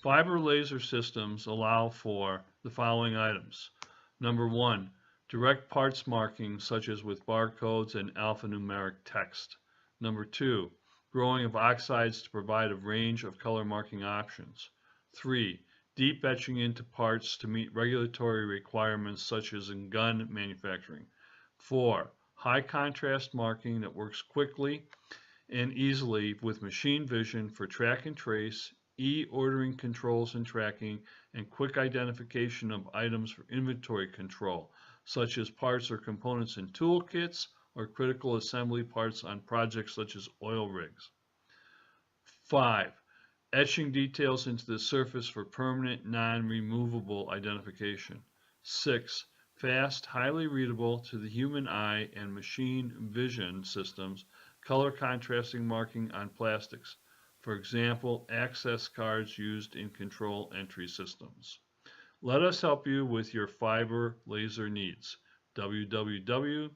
Fiber laser systems allow for the following items. Number one, direct parts marking such as with barcodes and alphanumeric text. Number two, growing of oxides to provide a range of color marking options. 3. Deep etching into parts to meet regulatory requirements such as in gun manufacturing. 4. High contrast marking that works quickly and easily with machine vision for track and trace, e-ordering controls and tracking, and quick identification of items for inventory control, such as parts or components in toolkits or critical assembly parts on projects such as oil rigs. 5. Etching details into the surface for permanent, non-removable identification. 6. Fast, highly readable to the human eye and machine vision systems, color contrasting marking on plastics. For example, access cards used in control entry systems. Let us help you with your fiber laser needs. www.wlsc.com